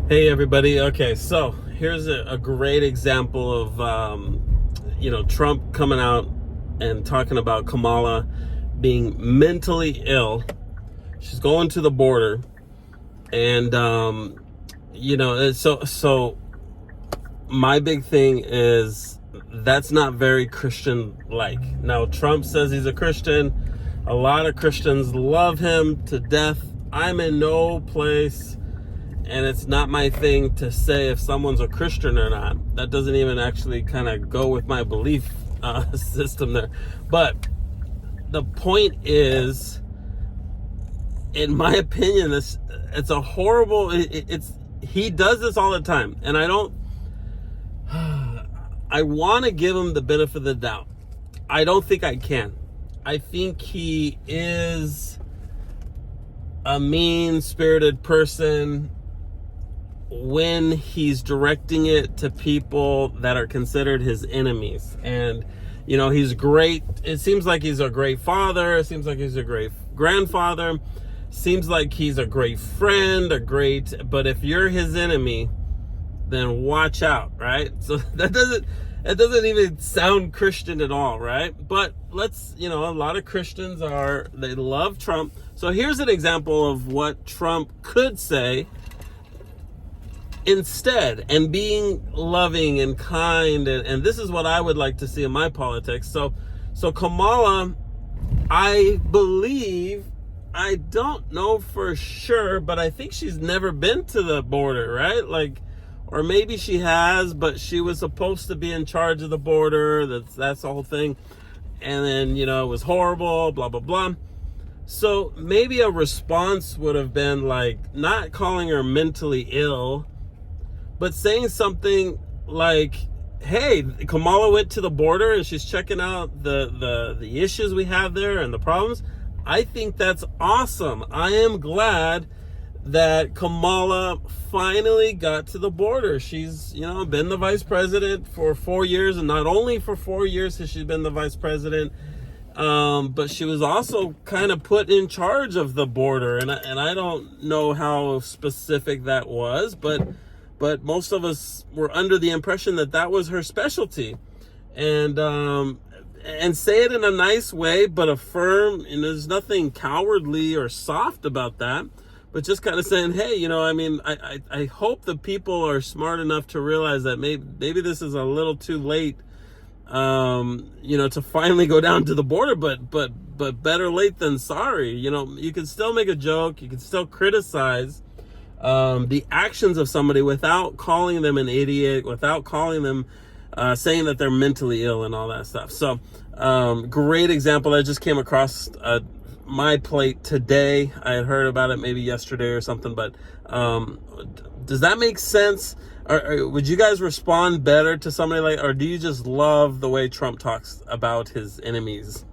Hey everybody. Okay, so here's a great example of Trump coming out and talking about Kamala being mentally ill. She's going to the border, and so my big thing is that's not very Christian-like. Now Trump says he's a Christian. A lot of Christians love him to death. I'm in no place. And it's not my thing to say if someone's a Christian or not. That doesn't even actually kind of go with my belief system there. But the point is, in my opinion, it's a horrible. He does this all the time, and I want to give him the benefit of the doubt. I don't think I can. I think he is a mean-spirited person when he's directing it to people that are considered his enemies. And he's great. It seems like he's a great father. It seems like he's a great grandfather. Seems like he's a great friend, but if you're his enemy, then watch out, right? So that doesn't even sound Christian at all, right? But a lot of Christians they love Trump. So here's an example of what Trump could say instead, and being loving and kind, and this is what I would like to see in my politics. So Kamala, I believe, I don't know for sure, but I think she's never been to the border, right? Or maybe she has, but she was supposed to be in charge of the border. That's the whole thing. And then, it was horrible, blah, blah, blah. So maybe a response would have been not calling her mentally ill, but saying something like, hey, Kamala went to the border and she's checking out the issues we have there and the problems. I think that's awesome. I am glad that Kamala finally got to the border. She's, been the vice president for 4 years, and not only for 4 years has she been the vice president, but she was also kind of put in charge of the border. And I don't know how specific that was, but most of us were under the impression that was her specialty. And say it in a nice way, but affirm, and there's nothing cowardly or soft about that, but just kind of saying, hey, I hope the people are smart enough to realize that maybe this is a little too late, to finally go down to the border, but better late than sorry. You can still make a joke, you can still criticize the actions of somebody without calling them an idiot, without calling them, saying that they're mentally ill and all that stuff. So, great example. I just came across my plate today. I had heard about it maybe yesterday or something, but does that make sense? Or would you guys respond better to somebody or do you just love the way Trump talks about his enemies?